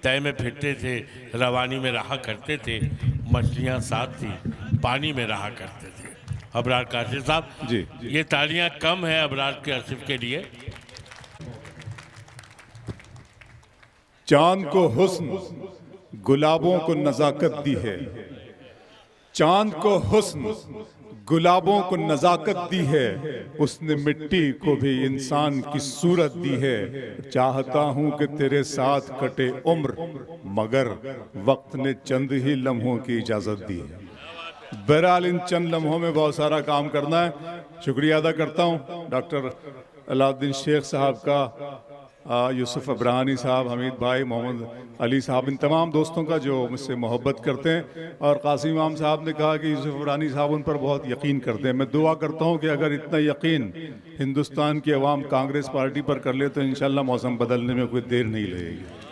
तय में फिरते थे, रवानी में रहा करते थे, मछलियाँ साथ थी, पानी में रहा करते थे। अबरार काशिफ साहब जी, ये तालियां कम है अबरार के आसिफ के लिए। चांद को हुस्न गुलाबों को नजाकत दी है, चांद को हुस्न गुलाबों को नजाकत दी है, उसने मिट्टी को भी इंसान की सूरत दी है। चाहता हूं कि तेरे साथ कटे उम्र, मगर वक्त ने चंद ही लम्हों की इजाजत दी है। बहरहाल इन चंद लम्हों में बहुत सारा काम करना है। शुक्रिया अदा करता हूँ डॉक्टर अलाउद्दीन शेख साहब का, यूसुफ अब्राहनी साहब, हमीद भाई, मोहम्मद अली साहब, इन तमाम दोस्तों का जो मुझसे मोहब्बत करते हैं। और कासिम इमाम साहब ने कहा कि यूसुफ अब्राहनी साहब उन पर बहुत यकीन करते हैं। मैं दुआ करता हूं कि अगर इतना यकीन हिंदुस्तान की अवाम कांग्रेस पार्टी पर कर ले तो इंशाल्लाह मौसम बदलने में कोई देर नहीं लगेगी।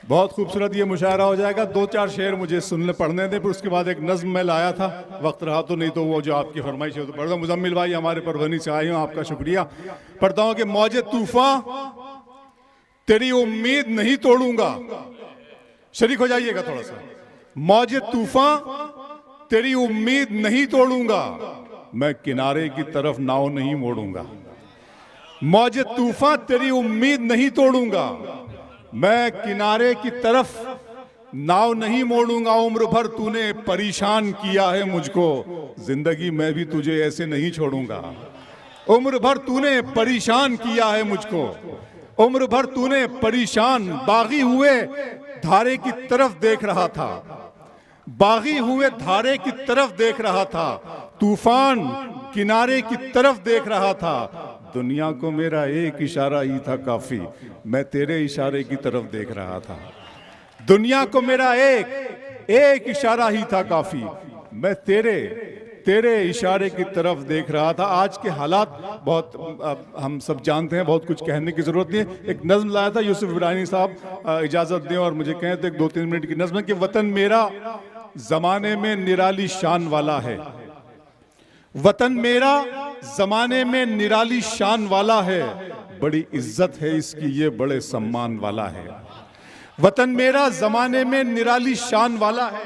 बहुत खूबसूरत ये मुशायरा हो जाएगा। 2-4 शेर मुझे सुनने पढ़ने दें, फिर उसके बाद एक नज्म मैं लाया था, वक्त रहा तो, नहीं तो वो जो आपकी फरमाइश है तो पढ़ दो। मुजम्मिल भाई हमारे परवनी से आए हैं, आपका शुक्रिया। पढ़ता हूँ कि मौजे तूफान तेरी उम्मीद नहीं तोड़ूंगा। शरीक हो जाइएगा थोड़ा सा। मौजे तूफान तेरी उम्मीद नहीं तोड़ूंगा, मैं किनारे की तरफ नाव नहीं मोड़ूंगा। मौजे तूफान तेरी उम्मीद नहीं तोड़ूंगा, मैं किनारे की तरफ नाव नहीं मोड़ूंगा। उम्र भर तूने परेशान किया है मुझको, जिंदगी में भी तुझे ऐसे नहीं छोड़ूंगा। उम्र भर तूने परेशान किया है मुझको, उम्र भर तूने परेशान। बागी हुए धारे की तरफ देख रहा था, बागी हुए धारे की तरफ देख रहा था, तूफान किनारे की तरफ देख रहा था। दुनिया को मेरा एक इशारा ही था काफी, मैं तेरे इशारे की तरफ देख रहा था। दुनिया को मेरा एक इशारा ही था काफी, मैं तेरे इशारे की तरफ देख रहा था। आज के हालात बहुत हम सब जानते हैं, बहुत कुछ कहने की जरूरत नहीं है। एक नज्म लाया था यूसुफ इब्राहिमी साहब, इजाजत दें और मुझे कहें तो एक 2-3 मिनट की नज्म है कि वतन मेरा जमाने में निराली शान वाला है, वतन मेरा जमाने में निराली शान वाला है, बड़ी इज्जत है इसकी ये बड़े सम्मान वाला है। वतन मेरा जमाने में निराली शान वाला है,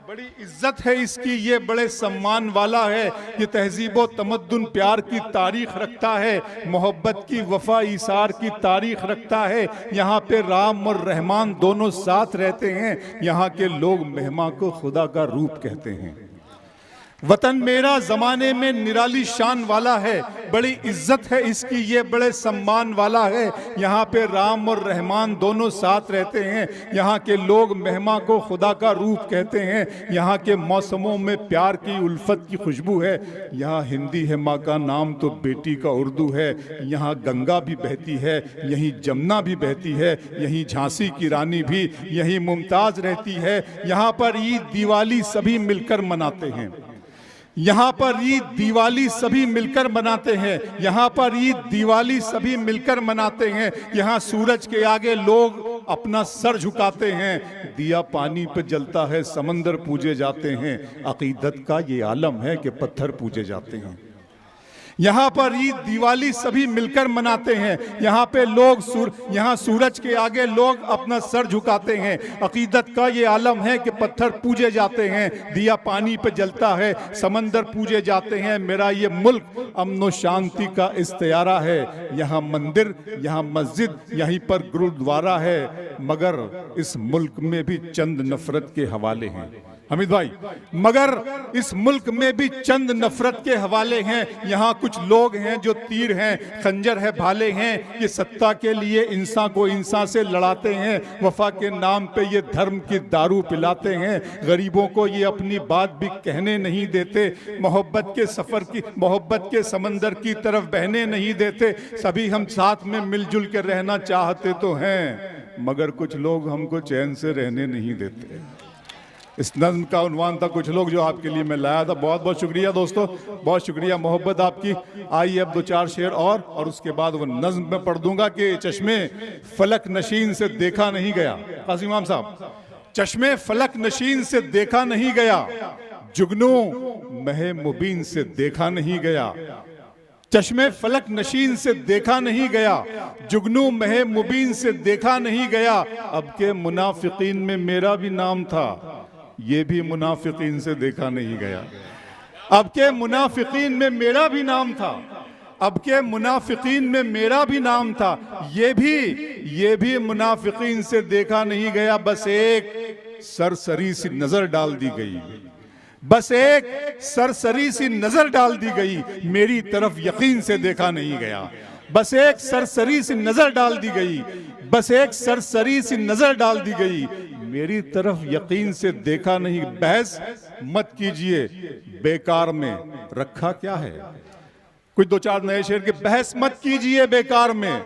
बड़ी इज्जत है इसकी ये बड़े सम्मान वाला है। ये तहजीब व तमद्दुन प्यार की तारीख रखता है, मोहब्बत की वफा ईसार की तारीख रखता है। यहाँ पे राम और रहमान दोनों साथ रहते हैं, यहाँ के लोग मेहमान को खुदा का रूप कहते हैं। वतन मेरा जमाने में निराली शान वाला है, बड़ी इज्जत है इसकी ये बड़े सम्मान वाला है। यहाँ पे राम और रहमान दोनों साथ रहते हैं, यहाँ के लोग मेहमान को खुदा का रूप कहते हैं। यहाँ के मौसमों में प्यार की उल्फत की खुशबू है, यहाँ हिंदी है माँ का नाम तो बेटी का उर्दू है। यहाँ गंगा भी बहती है, यहीं जमुना भी बहती है, यहीं झांसी की रानी भी, यहीं मुमताज रहती है। यहाँ पर ईद दिवाली सभी मिलकर मनाते हैं, यहाँ पर ईद दिवाली सभी मिलकर मनाते हैं, यहाँ पर ईद दिवाली सभी मिलकर मनाते हैं। यहाँ सूरज के आगे लोग अपना सर झुकाते हैं, दिया पानी पे जलता है, समंदर पूजे जाते हैं। अकीदत का ये आलम है कि पत्थर पूजे जाते हैं। यहाँ पर ईद दिवाली सभी मिलकर मनाते हैं, यहाँ पे लोग यहाँ सूरज के आगे लोग अपना सर झुकाते हैं। अकीदत का ये आलम है कि पत्थर पूजे जाते हैं, दिया पानी पे जलता है, समंदर पूजे जाते हैं। मेरा ये मुल्क अमन व शांति का इस्तियारा है, यहाँ मंदिर, यहाँ मस्जिद, यहीं पर गुरुद्वारा है, मगर इस मुल्क में भी चंद नफरत के हवाले हैं। हमीद भाई, मगर इस मुल्क में भी चंद नफरत के हवाले हैं। यहाँ कुछ लोग हैं जो तीर हैं, खंजर है, भाले हैं, ये सत्ता के लिए इंसान को इंसान से लड़ाते हैं। वफा के नाम पे ये धर्म की दारू पिलाते हैं, गरीबों को ये अपनी बात भी कहने नहीं देते, मोहब्बत के सफर की, मोहब्बत के समंदर की तरफ बहने नहीं देते। सभी हम साथ में मिलजुल के रहना चाहते तो हैं, मगर कुछ लोग हमको चैन से रहने नहीं देते। इस नज़्म का उन्वान था कुछ लोग, जो आपके लिए मैं लाया था। बहुत बहुत शुक्रिया दोस्तों, बहुत शुक्रिया, मोहब्बत आपकी। आइए अब 2-4 शेर और उसके बाद वो नज़्म में पढ़ दूंगा कि चश्मे फलक नशीन से देखा नहीं गया। कासिम इमाम साहब, चश्मे फलक नशीन से देखा नहीं गया, जुगनू महे मुबीन से देखा नहीं गया, चश्मे फलक नशीन से देखा नहीं गया, जुगनू महे मुबीन से देखा नहीं गया। अब के मुनाफिकीन में मेरा भी नाम था, ये भी मुनाफिकीन से देखा नहीं गया। अब के मुनाफिकीन में मेरा भी नाम था, अब के मुनाफिकीन में मेरा भी नाम था, ये भी मुनाफिकीन से देखा नहीं गया। बस एक सरसरी सी नजर डाल दी गई, बस एक सरसरी सी नजर डाल दी गई, मेरी तरफ यकीन से देखा नहीं गया। बस एक सरसरी सी नजर डाल दी गई, बस एक सरसरी सी नजर डाल दी गई, मेरी तरफ यकीन से देखा नहीं। बहस मत कीजिए, बेकार में रखा क्या है। कुछ दो चार नए शेर के, बहस मत कीजिए बेकार में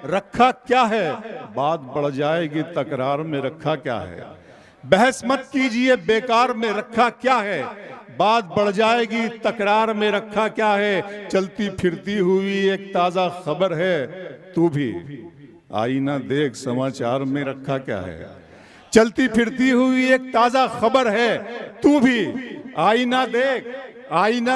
रखा क्या है, बात बढ़ जाएगी तकरार में रखा क्या है। बहस मत कीजिए बेकार में रखा क्या है, बात बढ़ जाएगी तकरार में रखा क्या है। चलती फिरती हुई एक ताजा खबर है, तू भी आईना देख समाचार में रखा क्या है। चलती फिरती हुई एक ताजा खबर है, तू भी आईना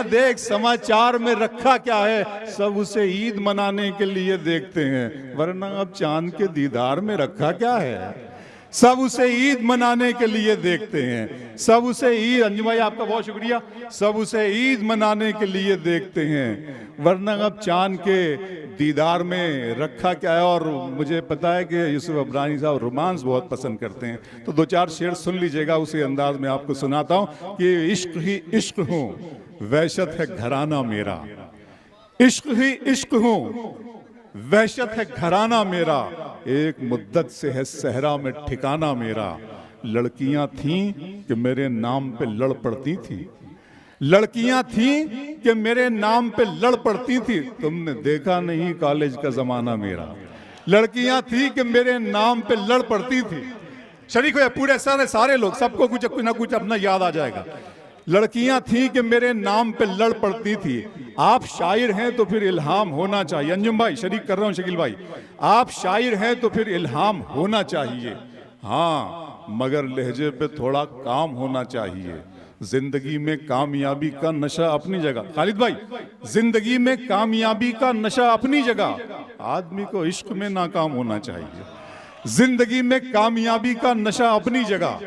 देख समाचार में रखा क्या है। सब उसे ईद मनाने के लिए देखते हैं, वरना अब चांद के दीदार में रखा क्या है। सब उसे ईद मनाने के लिए देखते हैं, सब उसे ईद, अंजुम भाई आपका बहुत शुक्रिया, सब उसे ईद मनाने के लिए देखते हैं, वरना अब चांद के दीदार में रखा क्या है। और मुझे पता है कि यूसुफ अब्रानी साहब रोमांस बहुत पसंद करते हैं, तो दो चार शेर सुन लीजिएगा, उसी अंदाज में आपको सुनाता हूँ कि इश्क ही इश्क हूँ, वहशत है घराना मेरा। इश्क ही इश्क हूँ, वहशत है घराना मेरा, एक मुद्दत से है सहरा में ठिकाना मेरा। लड़कियां थीं कि मेरे नाम पे लड़ पड़ती थी, लड़कियां थीं कि मेरे नाम पे लड़ पड़ती थी, तुमने देखा नहीं कॉलेज का जमाना मेरा। लड़कियां थीं कि मेरे नाम पे लड़ पड़ती थी। शरीक हो पूरे सारे लोग, सबको कुछ ना कुछ अपना याद आ जाएगा। लड़कियां थीं कि मेरे नाम पे लड़ पड़ती थी। आप शायर हैं तो फिर इल्हाम होना चाहिए। अंजुम भाई शरीक कर रहा हूं, शकील भाई, आप शायर हैं तो फिर इल्हाम होना चाहिए, हाँ मगर लहजे पे थोड़ा काम होना चाहिए। जिंदगी में कामयाबी का नशा अपनी जगह, खालिद भाई, जिंदगी में कामयाबी का नशा अपनी जगह, आदमी को इश्क में नाकाम होना चाहिए। जिंदगी में कामयाबी का नशा अपनी जगह,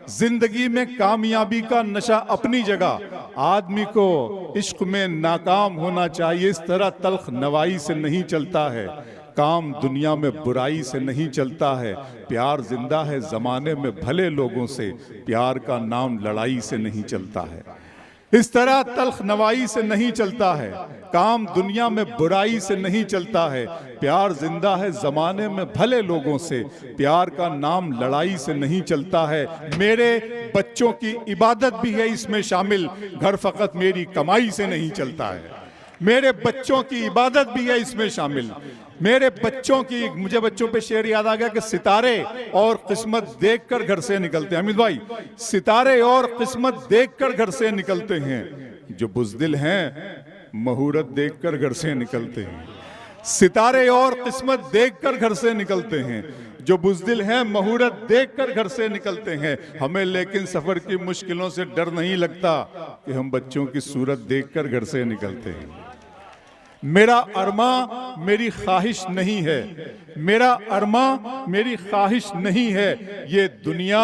जिंदगी में कामयाबी का नशा अपनी जगह, आदमी को इश्क में नाकाम होना चाहिए। इस तरह तल्ख नवाई से नहीं चलता है, काम दुनिया में बुराई से नहीं चलता है। प्यार जिंदा है जमाने में भले लोगों से, प्यार का नाम लड़ाई से नहीं चलता है। इस तरह तल्ख नवाई से नहीं चलता है, काम दुनिया में बुराई से नहीं चलता है। प्यार जिंदा है जमाने में भले लोगों से, प्यार का नाम लड़ाई से नहीं चलता है। मेरे बच्चों की इबादत भी है इसमें शामिल, घर फकत मेरी कमाई से नहीं चलता है। मेरे बच्चों की इबादत भी है इसमें शामिल, मेरे बच्चों की, मुझे बच्चों पे शेर याद आ गया कि सितारे और किस्मत देखकर घर से निकलते हैं। अमित भाई, सितारे और किस्मत देखकर घर से निकलते हैं, जो बुज़दिल हैं मुहूर्त देखकर घर से निकलते हैं। सितारे और किस्मत देखकर घर से निकलते हैं, जो बुज़दिल हैं मुहूर्त देखकर घर से निकलते हैं। हमें लेकिन सफर की मुश्किलों से डर नहीं लगता कि हम बच्चों की सूरत देखकर घर से निकलते हैं। मेरा अरमा मेरी ख्वाहिश नहीं है, मेरा अरमा मेरी ख्वाहिश नहीं है, ये दुनिया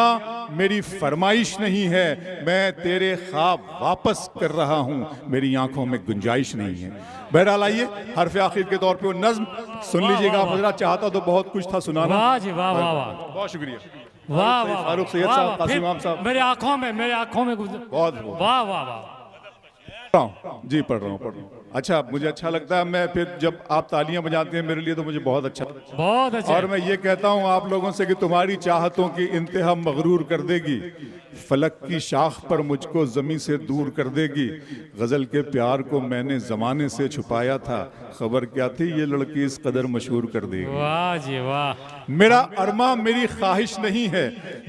मेरी फरमाइश नहीं है। मैं तेरे ख्वाब वापस कर रहा हूँ, मेरी आंखों में गुंजाइश नहीं है। बहरहाल आइए हरफ आखिर के तौर पे वो नज्म सुन लीजिएगा। आप हजरात, चाहता तो बहुत कुछ था सुनाना। वाह जी वाह वाह वाह, बहुत शुक्रिया। वाह वाह, फारूक सैयद साहब, कासिम इमाम साहब, मेरे आंखों में बहुत वाह वाह वाह जी पढ़ रहा हूँ। अच्छा, मुझे अच्छा लगता है, मैं फिर जब आप तालियां बजाते हैं मेरे लिए तो मुझे बहुत अच्छा लगता है। बहुत अच्छा। और मैं ये कहता हूँ आप लोगों से कि तुम्हारी चाहतों की इंतहा मगरूर कर देगी, फलक की शाख पर मुझको ज़मीं से दूर कर देगी। गज़ल के प्यार को मैंने ज़माने से छुपाया था, खबर क्या थी ये लड़की इस कदर मशहूर कर देगी। वाह जी वाह। मेरा अरमा मेरी ख्वाहिश नहीं है,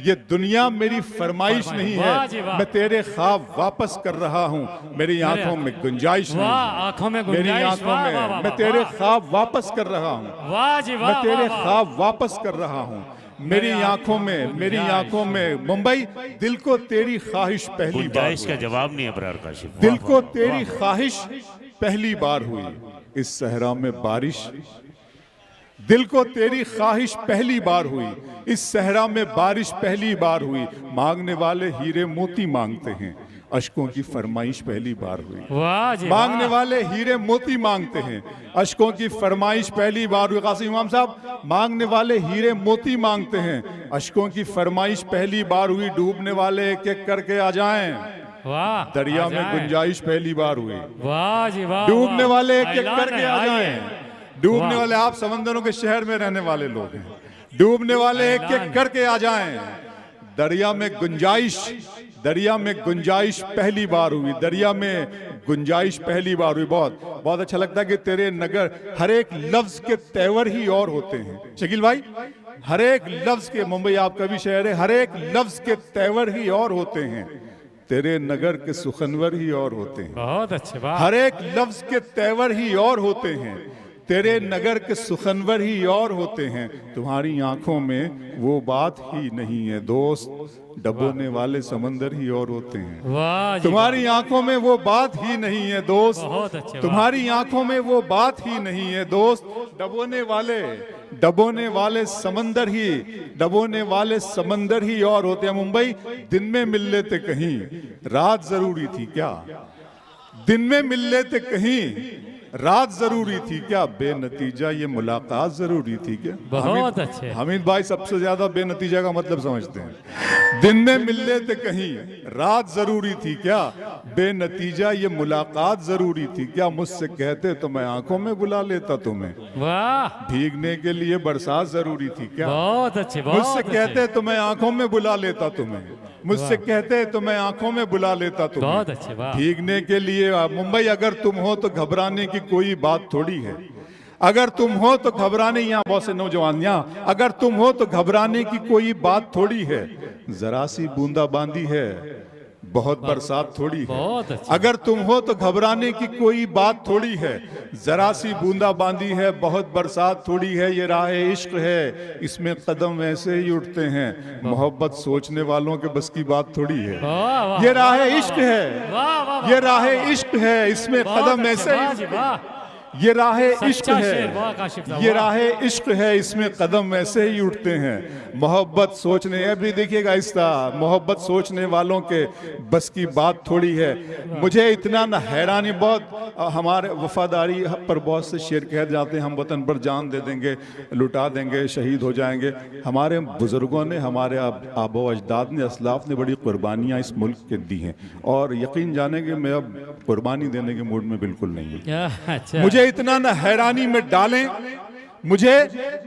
ये दुनिया मेरी फरमाइश नहीं है। मैं तेरे ख्वाब वापस कर रहा हूँ, मेरी आंखों में गुंजाइश नहीं है। आंखों में मेरी आंखों में मैं तेरे ख्वाब वापस कर रहा हूँ। वाह जी वाह। मैं तेरे ख्वाब वापस कर रहा हूँ, मेरी आंखों में मुंबई, दिल को तेरी ख्वाहिश पहली बार, का जवाब नहीं है अबरार काशिफ, दिल को तेरी ख्वाहिश पहली बार हुई। इस सहरा में बारिश, दिल को तेरी ख्वाहिश पहली बार हुई, इस सहरा में बारिश पहली बार हुई, मांगने वाले हीरे मोती मांगते हैं, अश्कों की फरमाइश पहली बार हुई। वाह जी मांगने वाह। वाले हीरे मोती मांगते हैं, अश्कों की फरमाइश पहली बार हुई। कासिम इमाम साहब, मांगने वाले हीरे मोती मांगते हैं, अश्कों की फरमाइश पहली बार हुई, डूबने वाले एक एक करके आ जाएं, वाह दरिया आ में जाए। गुंजाइश पहली बार हुई। वाह जी वाह। डूबने वाह। वाले एक एक ऐलान करके है, आ आइए। जाएं, डूबने वाह। वाले, आप समंदरों के शहर में रहने वाले लोग हैं, डूबने वाले एक एक करके आ जाएं, दरिया में गुंजाइश, दरिया में गुंजाइश पहली बार हुई, दरिया में गुंजाइश पहली बार हुई। बहुत बहुत अच्छा लगता है कि तेरे नगर हर एक लफ्ज के तेवर ही और होते हैं। शकील भाई, हर एक लफ्ज के, मुंबई आपका भी शहर है, हर एक लफ्ज के तेवर ही और होते हैं, तेरे नगर के सुखनवर ही और होते हैं। बहुत अच्छे वाह। हर एक लफ्ज के तेवर ही और होते हैं, तेरे नगर के सुखनवर ही और होते हैं, तुम्हारी आंखों में वो बात ही नहीं है दोस्त, डबोने वाले समंदर ही और होते हैं। वाह जी तुम्हारी आंखों में वो बात ही नहीं है दोस्त, बहुत अच्छे वाह। तुम्हारी आंखों में वो बात ही नहीं है दोस्त, डबोने वाले समंदर ही, डबोने वाले समंदर ही और होते हैं। मुंबई, दिन में मिल लेते कहीं, रात जरूरी थी क्या, दिन में मिल लेते कहीं, रात जरूरी थी क्या, बेनतीजा ये मुलाकात जरूरी थी क्या। बहुत अच्छे। हमीद भाई सबसे ज्यादा बेनतीजा का मतलब समझते हैं। दिन में मिल लेते कहीं, रात जरूरी थी क्या, बेनतीजा ये मुलाकात जरूरी थी क्या, मुझसे कहते तो मैं आंखों में बुला लेता तुम्हें, वाह। भीगने के लिए बरसात जरूरी थी क्या, बहुत अच्छे बहुत मुझसे अच्छे। कहते तो मैं आंखों में बुला लेता तुम्हें, मुझसे कहते तो मैं आंखों में बुला लेता तुम्हें, बहुत अच्छे वाह। भीगने के लिए। मुंबई, अगर तुम हो तो घबराने की कोई बात थोड़ी है, अगर तुम हो तो घबराने, यहाँ बहुत से नौजवान, यहाँ अगर तुम हो तो घबराने की कोई बात थोड़ी है, जरा सी बूंदाबांदी है, बहुत बरसात थोड़ी है। बहुत अच्छे। अगर तुम हो तो घबराने की कोई बात थोड़ी है, जरा सी बूंदाबांदी है, बहुत बरसात थोड़ी है, ये राह इश्क है, इसमें कदम ऐसे ही उठते हैं, मोहब्बत सोचने वालों के बस की बात थोड़ी है, वाह वाह। ये राह इश्क है, वाह वाह। ये राह इश्क है, इसमें बहुत कदम अच्छे, ऐसे वाह ही, जी वाह। ये राह इश्क सच्चा शेर, वाह है, काशिफ साहब, ये वाह। राह इश्क है, इसमें कदम ऐसे ही उठते हैं, मोहब्बत सोचने, अभी देखिएगा आहिस्ता, मोहब्बत सोचने वालों के बस की बात थोड़ी है। मुझे इतना न हैरानी, बहुत हमारे वफादारी पर बहुत से शेर कह जाते हैं, हम वतन पर जान दे देंगे, लुटा देंगे, शहीद हो जाएंगे। हमारे बुजुर्गों ने, हमारे आबो अजदाद ने, असलाफ ने बड़ी कुर्बानियाँ इस मुल्क के दी हैं, और यकीन जाने कि मैं अब कुर्बानी देने के मूड में बिल्कुल नहीं हूँ। अच्छा। मुझे इतना न हैरानी में डालें, मुझे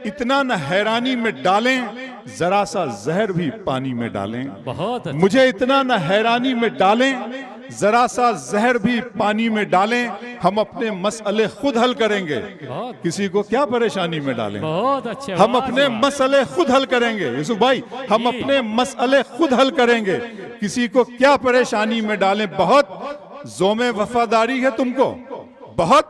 इतना न हैरानी में डालें, जरा सा जहर भी पानी में डालें, बहुत अच्छे। मुझे इतना न हैरानी में डालें, जरा सा जहर भी पानी में डालें, हम अपने मसले खुद हल करेंगे, बहुत किसी को क्या परेशानी में डालें, बहुत अच्छे। हम वाह अपने जी, वाह। मसले खुद हल करेंगे। यूसुफ भाई, हम जी। अपने मसले खुद हल करेंगे, किसी को क्या परेशानी में डालें। बहुत जोमे वफादारी है तुमको, बहुत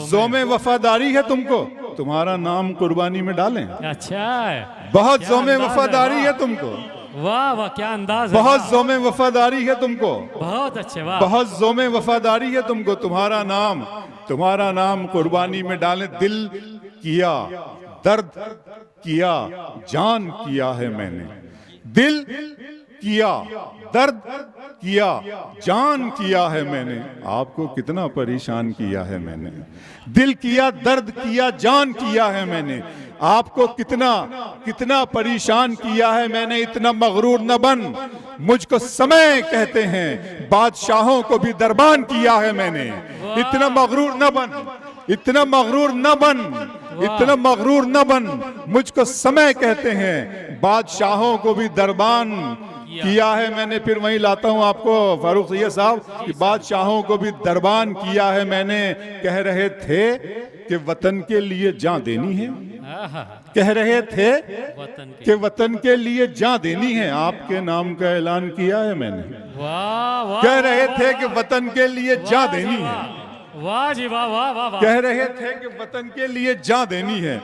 जोमे वफादारी है तुमको, तुम्हारा नाम कुर्बानी में डालें। अच्छा है। बहुत क्या जोमे अंदाज है, वफादारी है वाह। तुमको, वाह वाह क्या अंदाज है। बहुत वाह। जोमे वफादारी है तुमको, बहुत अच्छे वाह। बहुत जोमे वफादारी है तुमको, तुम्हारा नाम कुर्बानी में डालें। दिल किया, दर्द किया, जान किया है मैंने, दिल किया, दर्द किया, जान किया है मैंने, आपको कितना परेशान किया है मैंने, दिल किया, दर्द किया, जान किया है मैंने, आपको कितना परेशान किया है मैंने। इतना मगरूर न बन, मुझको समय कहते हैं, बादशाहों को भी दरबान किया है मैंने। इतना मगरूर न बन, इतना मगरूर न बन, इतना मगरूर न बन, मुझको समय कहते हैं, बादशाहों को भी दरबान किया है मैंने। फिर वहीं लाता हूं आपको फारूक सैयद साहब कि बादशाहों को भी दरबान किया है मैंने। कह रहे थे कि वतन के लिए जान देनी है, कह रहे थे कि वतन के लिए जान देनी है, आपके नाम का ऐलान किया है मैंने। वाह वाह। कह रहे थे कि वतन के लिए जान देनी है, वाह जी वाह वाह वाह वाह। कह रहे थे कि वतन के लिए जान देनी है,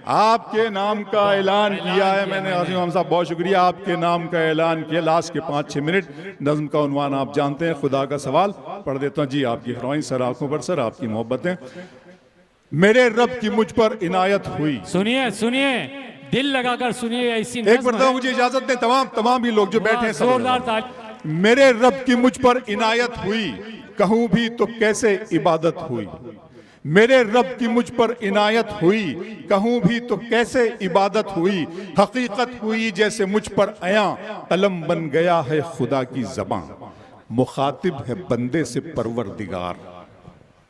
आपके नाम का ऐलान किया है मैंने। आसिम इमाम साहब बहुत शुक्रिया, आपके नाम का ऐलान किया। लास्ट के 5-6 मिनट नज़्म का उन्वान आप जानते हैं, खुदा का सवाल पढ़ देता हूँ जी। आपकी फरमाइश, सर आंखों पर सर आपकी मोहब्बतें। मेरे रब की मुझ पर इनायत हुई। सुनिए सुनिए, दिल लगाकर सुनिए, ऐसी एक नज़्म मरतबा है। मुझे इजाजत दें, तमाम ही लोग जो बैठे हैं सब जोरदार ताली। मेरे रब की मुझ पर इनायत हुई, कहूं भी तो कैसे इबादत हुई। मेरे रब की मुझ पर इनायत हुई, कहूं भी तो कैसे इबादत हुई। हकीकत हुई जैसे मुझ पर आया, कलम बन गया है खुदा की ज़बां। मुखातिब है बंदे से परवरदिगार।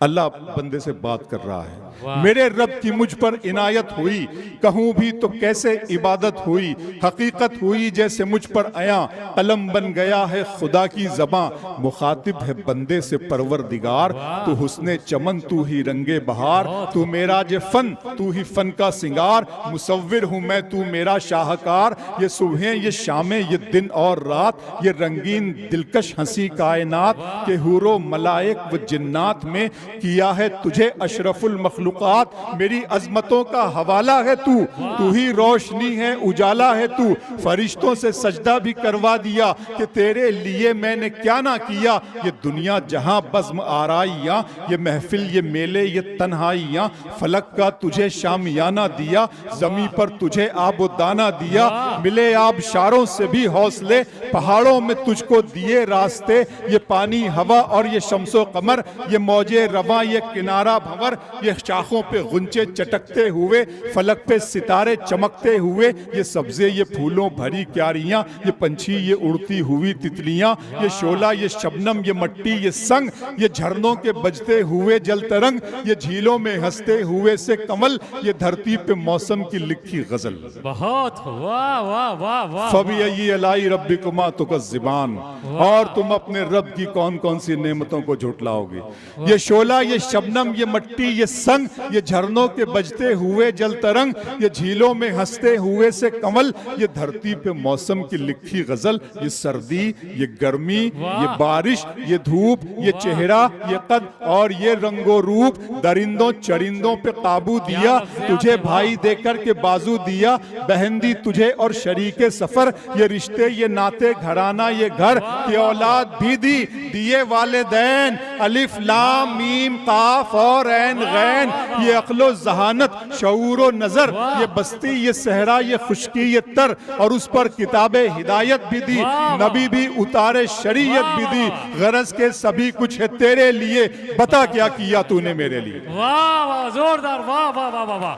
अल्लाह बंदे से बात कर रहा है। मेरे रब की मुझ पर इनायत हुई, कहूं भी तो कैसे इबादत हुई। हकीकत हुई जैसे मुझ पर आया, कलम बन गया है खुदा की ज़बां। मुखातिब है बंदे से परवरदिगार। तू हुस्ने चमन, तू ही रंगे बहार, तू मेरा जे फन, तू ही फन का सिंगार। मुसव्विर हूँ मैं, तू मेरा शाहकार। ये सुबहें, ये शामें, ये दिन और रात, ये रंगीन दिलकश हंसी कायनात के हूरो मलाइक व जिन्नात में किया है तुझे अशरफुल मखलूकात। मेरी अजमतों का हवाला है तू ही रोशनी है, उजाला है तू। फरिश्तों से सजदा भी करवा दिया कि तेरे लिए मैंने क्या ना किया। ये दुनिया जहां बज़्म आराइयां, ये महफिल, ये मेले, ये तन्हाइयां। फलक का तुझे शामियाना दिया, जमी पर तुझे आबो दाना दिया। मिले आबशारों से भी हौसले, पहाड़ों में तुझको दिए रास्ते। ये पानी, हवा और ये शम्सो कमर, ये मौजे रवा, ये किनारा भंवर, ये शाखों पे गुंचे चटकते हुए, फलक पे सितारे चमकते हुए। ये सब्जे, ये फूलों भरी क्यारियां, ये पंछी, ये उड़ती हुई तितलियां। ये शोला, ये शबनम, ये मट्टी, ये संग, ये झरनों के बजते हुए जल तरंग। ये झीलों में हंसते हुए से कमल, ये धरती पे मौसम की लिखी गजल। बहुत वाह वाह वाह वाह। फबिय्यी अलाई रब्बिकुमा तुकज़्ज़िबान। और तुम अपने रब की कौन कौन सी नेमतों को झुटलाओगे। ये शोला, ये शबनम, ये मट्टी, ये संग, ये झरनों के बजते हुए जल तरंग। ये झीलों में हंसते हुए से कमल, ये धरती पे मौसम की लिखी गजल। ये सर्दी, ये गर्मी, ये बारिश, ये धूप, ये चेहरा, ये कद और ये रंगो रूप। दरिंदों चरिंदों पे काबू दिया, तुझे भाई देकर के बाजू दिया। बहन दी तुझे और शरीके सफर, ये रिश्ते, ये नाते, घराना, ये घर की औलाद भी दी। दिए वालिदैन, अलिफ लाम मीम काफ और ऐन गैन। ये अक्लो जहानत, शऊर नजर, ये बस्ती, ये सहरा, ये खुशकी, ये तर। और उस पर किताबे हिदायत भी दी, नबी भी उतारे, शरीयत भी दी। गरज के सभी कुछ है तेरे लिए, बता क्या किया तूने मेरे लिए। वाह वाह, जोरदार, वाह वाह वाह वाह वाह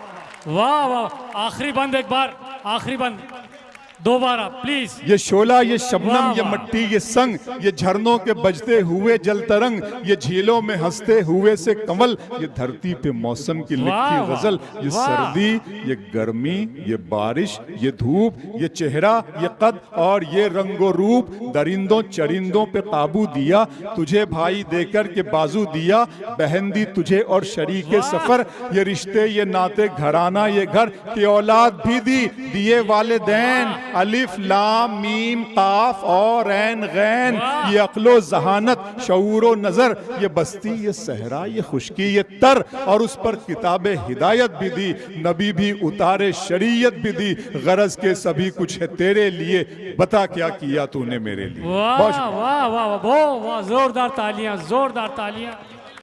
वाह वाह। आखिरी बंद, एक बार आखिरी बंद, दोबारा प्लीज। ये शोला, ये शबनम, ये मट्टी, ये संग, ये झरनों के बजते हुए जल तरंग। ये झीलों में हंसते हुए से कमल, ये धरती पे मौसम की लिखी गजल। ये सर्दी, ये गर्मी, ये बारिश, ये धूप, ये चेहरा, ये कद और ये रंगो रूप। दरिंदों चरिंदों पे काबू दिया, तुझे भाई देकर के बाजू दिया। बहन दी तुझे और शरीके सफर, ये रिश्ते, ये नाते, घराना, ये घर की औलाद भी दी। दिए वालिदैन, अलिफ लाम मीम काफ और ऐन गैन। ये अक्लो जहानत, शऊर नजर, ये बस्ती, ये सहरा, ये खुशकी, ये तर। और उस पर किताबे हिदायत भी दी, नबी भी उतारे, शरीयत भी दी। गरज के सभी कुछ है तेरे लिए, बता क्या किया तूने मेरे लिए। वाह वाह वाह वाह, जोरदार तालियां, जोरदार तालियां।